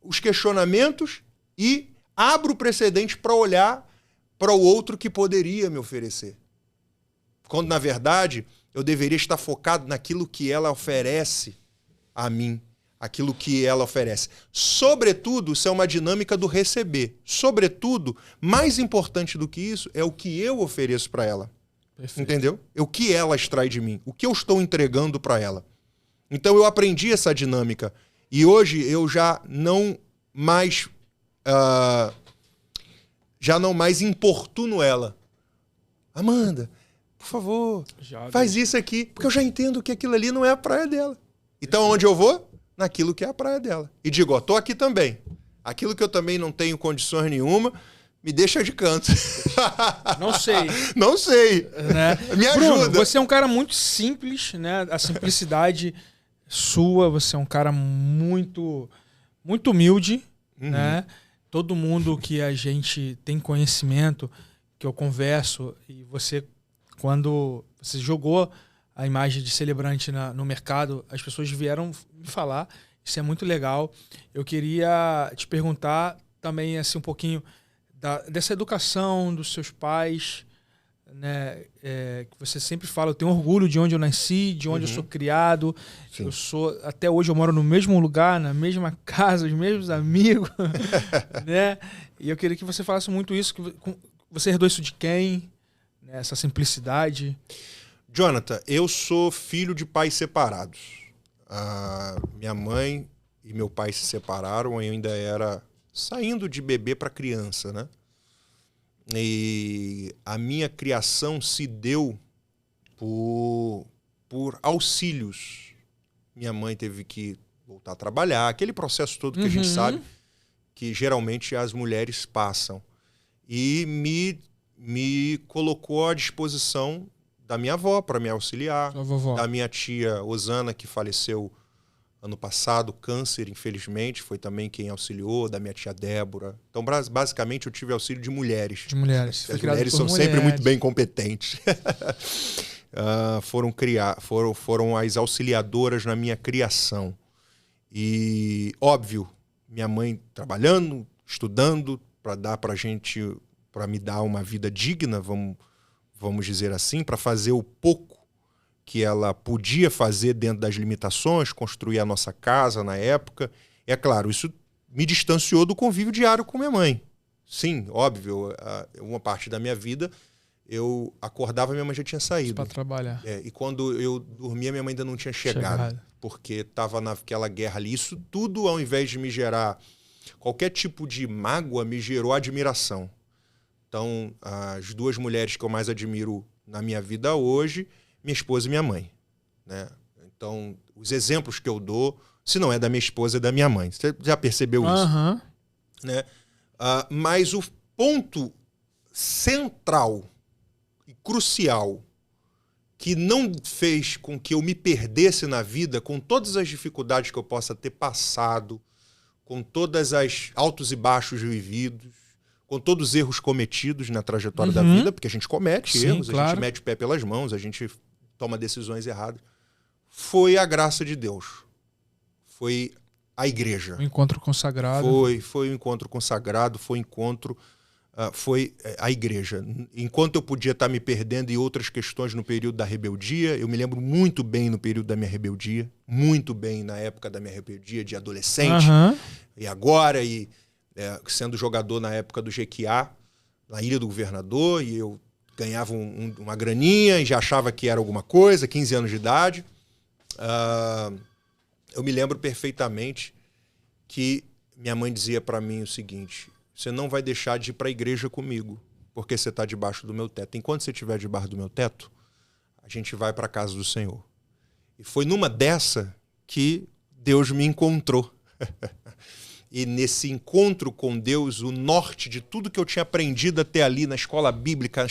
Speaker 2: os questionamentos e abro o precedente para olhar para o outro que poderia me oferecer. Quando, na verdade, eu deveria estar focado naquilo que ela oferece a mim, aquilo que ela oferece. Sobretudo, isso é uma dinâmica do receber. Sobretudo, mais importante do que isso, é o que eu ofereço para ela. Perfeito. Entendeu? É o que ela extrai de mim, o que eu estou entregando para ela. Então, eu aprendi essa dinâmica. E hoje eu já não mais importuno ela. Amanda, por favor, faz isso aqui. Porque eu já entendo que aquilo ali não é a praia dela. Então, onde eu vou? Naquilo que é a praia dela. E digo, ó, tô aqui também. Aquilo que eu também não tenho condições nenhuma, me deixa de canto.
Speaker 1: Não sei.
Speaker 2: Não sei.
Speaker 1: Né?
Speaker 2: Me
Speaker 1: Bruno,
Speaker 2: ajuda.
Speaker 1: você é um cara muito simples, né? A simplicidade sua, você é um cara muito, muito humilde, né? Todo mundo que a gente tem conhecimento, que eu converso, e você, quando você jogou a imagem de celebrante no mercado, as pessoas vieram me falar, isso é muito legal. Eu queria te perguntar também assim, um pouquinho dessa educação dos seus pais, né? Que você sempre fala, eu tenho orgulho de onde eu nasci, de onde eu sou criado. Sim. Até hoje eu moro no mesmo lugar, na mesma casa, os mesmos amigos. Né? E eu queria que você falasse muito isso, que você herdou isso de quem? Né? Essa simplicidade.
Speaker 2: Jonathan, eu sou filho de pais separados. Minha mãe e meu pai se separaram, eu ainda era saindo de bebê para criança, né? E a minha criação se deu por auxílios. Minha mãe teve que voltar a trabalhar, aquele processo todo que a gente sabe que geralmente as mulheres passam. E me colocou à disposição da minha avó para me auxiliar, da minha tia Osana, que faleceu ano passado, câncer, infelizmente, foi também quem auxiliou, da minha tia Débora. Então, basicamente, eu tive auxílio de mulheres.
Speaker 1: De mulheres.
Speaker 2: As mulheres são sempre muito bem competentes. Foram as auxiliadoras na minha criação. E, óbvio, minha mãe trabalhando, estudando, para dar para gente, para me dar uma vida digna, vamos dizer assim, para fazer o pouco que ela podia fazer dentro das limitações, construir a nossa casa na época. É claro, isso me distanciou do convívio diário com minha mãe. Sim, óbvio, uma parte da minha vida eu acordava e minha mãe já tinha saído.
Speaker 1: Para trabalhar.
Speaker 2: E quando eu dormia, minha mãe ainda não tinha chegado. Porque estava naquela guerra ali. Isso tudo, ao invés de me gerar qualquer tipo de mágoa, me gerou admiração. Então, as duas mulheres que eu mais admiro na minha vida hoje, minha esposa e minha mãe, né? Então, os exemplos que eu dou, se não é da minha esposa, é da minha mãe. Você já percebeu isso? Né? Mas o ponto central e crucial que não fez com que eu me perdesse na vida, com todas as dificuldades que eu possa ter passado, com todas as altos e baixos vividos, com todos os erros cometidos na trajetória da vida, porque a gente comete erros, claro. A gente mete o pé pelas mãos, a gente toma decisões erradas. Foi a graça de Deus. Foi a igreja.
Speaker 1: O encontro consagrado.
Speaker 2: Foi o encontro consagrado, foi a igreja. Enquanto eu podia estar me perdendo em outras questões no período da rebeldia, eu me lembro muito bem no período da minha rebeldia, muito bem na época da minha rebeldia de adolescente, e agora, sendo jogador na época do Jequiá, na Ilha do Governador, e eu ganhava uma graninha e já achava que era alguma coisa, 15 anos de idade. Eu me lembro perfeitamente que minha mãe dizia para mim o seguinte: você não vai deixar de ir para a igreja comigo, porque você está debaixo do meu teto. Enquanto você estiver debaixo do meu teto, a gente vai para a casa do Senhor. E foi numa dessa que Deus me encontrou. E nesse encontro com Deus, o norte de tudo que eu tinha aprendido até ali na escola bíblica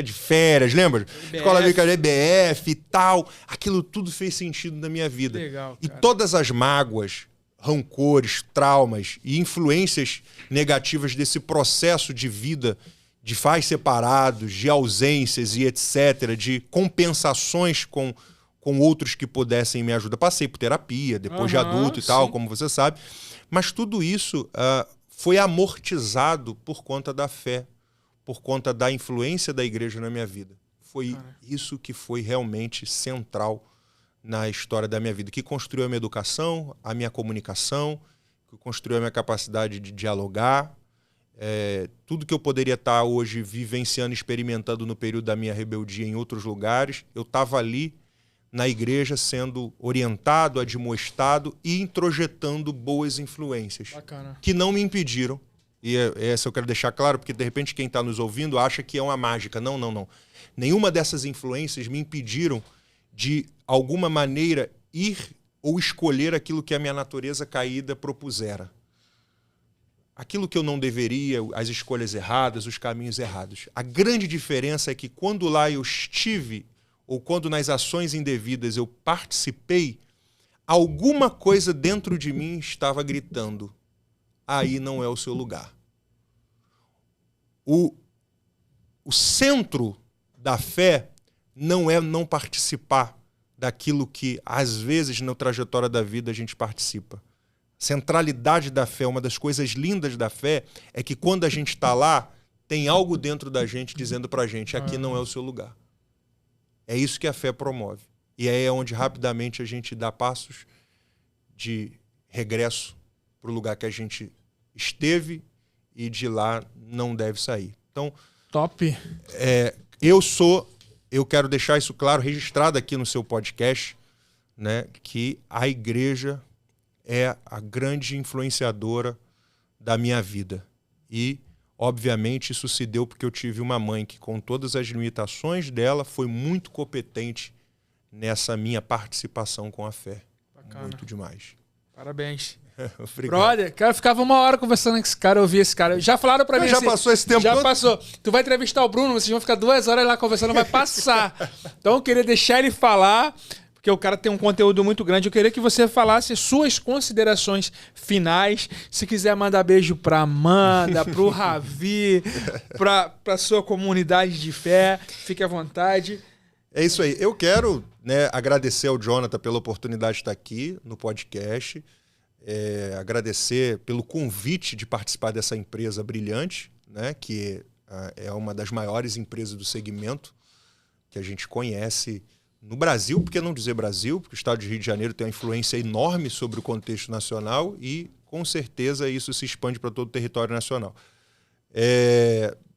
Speaker 2: de férias, lembra? EBF. Escola bíblica de EBF e tal, aquilo tudo fez sentido na minha vida.
Speaker 1: Legal,
Speaker 2: e todas as mágoas, rancores, traumas e influências negativas desse processo de vida, de pais separados, de ausências e etc., de compensações com outros que pudessem me ajudar. Passei por terapia, depois de adulto e tal, como você sabe. Mas tudo isso foi amortizado por conta da fé, por conta da influência da igreja na minha vida. Foi isso que foi realmente central na história da minha vida, que construiu a minha educação, a minha comunicação, que construiu a minha capacidade de dialogar. Tudo que eu poderia estar hoje vivenciando, experimentando no período da minha rebeldia em outros lugares, eu estava ali na igreja sendo orientado, admoestado e introjetando boas influências.
Speaker 1: Bacana.
Speaker 2: Que não me impediram, e essa eu quero deixar claro, porque de repente quem está nos ouvindo acha que é uma mágica. Não, não, não. Nenhuma dessas influências me impediram de alguma maneira ir ou escolher aquilo que a minha natureza caída propusera. Aquilo que eu não deveria, as escolhas erradas, os caminhos errados. A grande diferença é que quando lá eu estive, ou quando nas ações indevidas eu participei, alguma coisa dentro de mim estava gritando: aí não é o seu lugar. O centro da fé não é não participar daquilo que, às vezes, na trajetória da vida a gente participa. Centralidade da fé, uma das coisas lindas da fé, é que quando a gente está lá, tem algo dentro da gente dizendo pra gente: aqui não é o seu lugar. É isso que a fé promove. E aí é onde rapidamente a gente dá passos de regresso para o lugar que a gente esteve e de lá não deve sair. Então,
Speaker 1: top.
Speaker 2: Eu quero deixar isso claro, registrado aqui no seu podcast, né, que a igreja é a grande influenciadora da minha vida. E, Obviamente, isso se deu porque eu tive uma mãe que, com todas as limitações dela, foi muito competente nessa minha participação com a fé.
Speaker 1: Bacana.
Speaker 2: Muito demais.
Speaker 1: Parabéns.
Speaker 2: Obrigado.
Speaker 1: Brother, cara, eu ficava uma hora conversando com esse cara, eu ouvia esse cara. Já falaram pra mim
Speaker 2: Já
Speaker 1: assim,
Speaker 2: passou esse tempo
Speaker 1: já
Speaker 2: todo?
Speaker 1: passou. Tu vai entrevistar o Bruno, vocês vão ficar 2 horas lá conversando, vai passar. Então eu queria deixar ele falar, porque o cara tem um conteúdo muito grande. Eu queria que você falasse suas considerações finais. Se quiser mandar beijo pra Amanda, pro Ravi, pra sua comunidade de fé, fique à vontade.
Speaker 2: É isso aí. Eu quero, né, agradecer ao Jonathan pela oportunidade de estar aqui no podcast. Agradecer pelo convite de participar dessa empresa brilhante, né, que é uma das maiores empresas do segmento que a gente conhece no Brasil. Por que não dizer Brasil? Porque o estado de Rio de Janeiro tem uma influência enorme sobre o contexto nacional e, com certeza, isso se expande para todo o território nacional.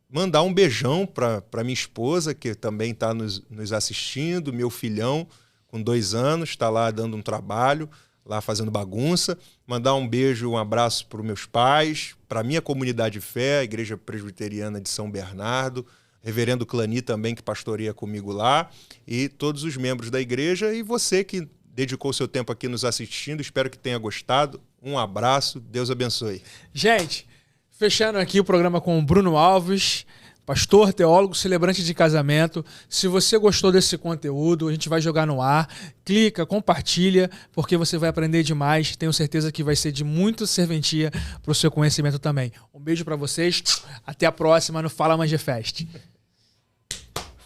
Speaker 2: Mandar um beijão para minha esposa, que também está nos assistindo, meu filhão, com 2 anos, está lá dando um trabalho, lá fazendo bagunça. Mandar um beijo, um abraço para os meus pais, para a minha comunidade de fé, a Igreja Presbiteriana de São Bernardo, reverendo Clani também, que pastoreia comigo lá, e todos os membros da igreja, e você que dedicou seu tempo aqui nos assistindo, espero que tenha gostado. Um abraço, Deus abençoe.
Speaker 1: Gente, fechando aqui o programa com o Bruno Alves, pastor, teólogo, celebrante de casamento. Se você gostou desse conteúdo, a gente vai jogar no ar. Clica, compartilha, porque você vai aprender demais. Tenho certeza que vai ser de muita serventia para o seu conhecimento também. Um beijo para vocês. Até a próxima no Fala Mangefest.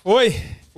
Speaker 1: Foi!